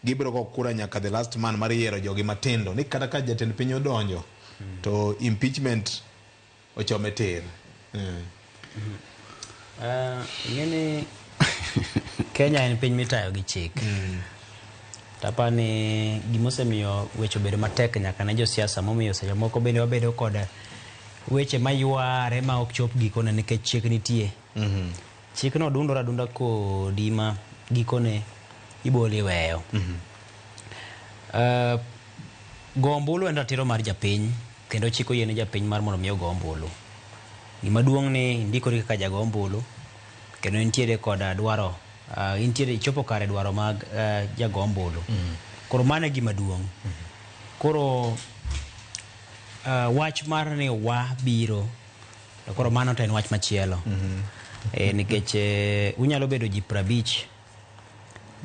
gibiro go kura nyaka the last man mar yiero jogi matindo ni kata ka jatend piny odonjo to impeachment ochome tir. Ngeni Kenya en piny mitayo gi chik. Tapani gimosemiyo weche bedo matek nyaka ne josiasa momiyo seche moko bende wabedo kod weche mayuare ma ok chop gikone nikech chik nitie. Chikno dundora dunda kodi ma gikone iboli weyo. Gombulu en ratiro mar japiny kendo chiko yene japiny mar mondo miyo gombulu. Gima duong' ni ndikori kaka jagombulu kendo nitiere kod dwaro intiere chopo kare dwaro mag jagombulu. Koro mane gima duong'. Koro wach mar ni biro to koro mano to en wach machielo. Nikech unyalo bedo ji 50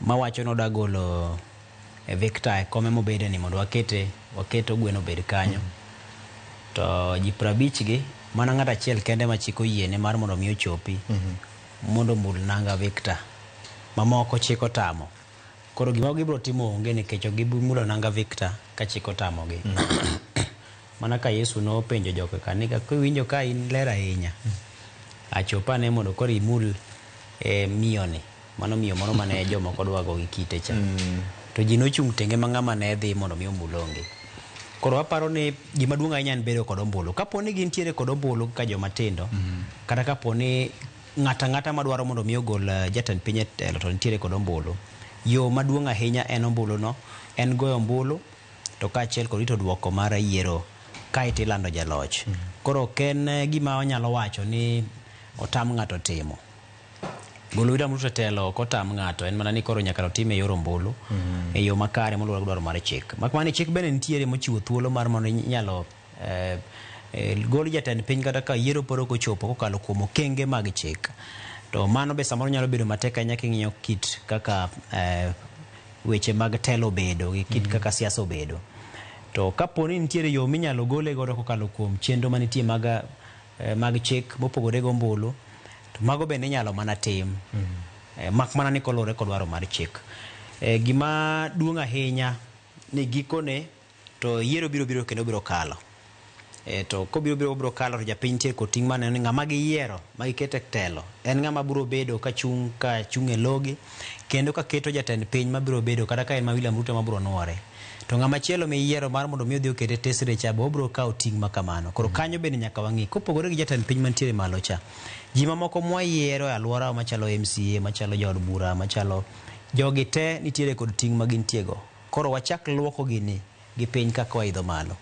mawacho no dagolo Victor e kome mobede ni mondo waketo gweno bed kanyo. To ji 50 gi mana ng'at achiel kende ma chiko yiene mar mondo miyo chopi mondo mul nanga Victor. Mamoko chiko tamo. Koro gima gibro timo onge nikech gimulo nanga Victor ka chiko tamo gi. Mana ka Yesu no penjo joke kanika kuwinjo ka in ler ahinya. Achopane mondo koro imul miyoni. Mano miyo moro mane jomoko dwago gi kite cha. To ji nochung' tenge ma ng'ama ne dhi mondo miyo mulonge. Koro aparo ni gima duong' ahinya en bedo kod ombulu. Kapo ni gintiere kod ombulu ka joma tindo, kata kapo ni ng'ata madwaro mondo miyo gol jatend piny e telo to nitiere kod ombulu. Yo maduong' ahinya en ombulu no, en goyo ombulu to kaachiel kod rito duoko mar yiero kae tilando jaloch. Koro ken gima onyalo wacho ni otam ng'ato timo. Golo William Ruto telo kotam ng'ato en mana ni koro nyaka otime yor ombulu e yo makare moluwore gi dwaro mar chik. Makmana chik bende nitiere mochiwo thuolo mar mondo inyalo gol jatend piny kata ka yiero poro kochopo kokalo kuom okenge mag chik. To mano be samoro nyalo bedo matek ahinya king'iyo kit kaka weche mag telo bedo gi kit kaka siasa obedo. To kapo ni nitiere yo minyalo gole godo kokalo kuom chenro manitie mag chik mopogore gi ombulu, to mago bende inyalo mana tim. Mak mana ni kolore kod dwaro mar chik. Gima duong' ahinya ni gikone to yiero biro kendo biro kalo. To kobiro kalo to japiny tiere kod ting' maneno ni ng'ama giyiero ma gikete telo en ng'ama biro bedo ka chung' e logi kendo ka keto jatend piny ma biro bedo kata ka en ma William Ruto ma biro nuore. To ng'ama chielo miyiero mar mondo miyo dhi okete tesre cha bo biro kawo ting' ma kamano. Koro kanyo bende nyaka wang'i kopogore gi jatend piny mantiere malo cha. Ji mamoko mwayiero e alwora machalo MCA, machalo jaod bura, machalo jogi te nitiere kod ting' ma gintiego. Koro wachak luoko gini gi piny kaka waidho malo.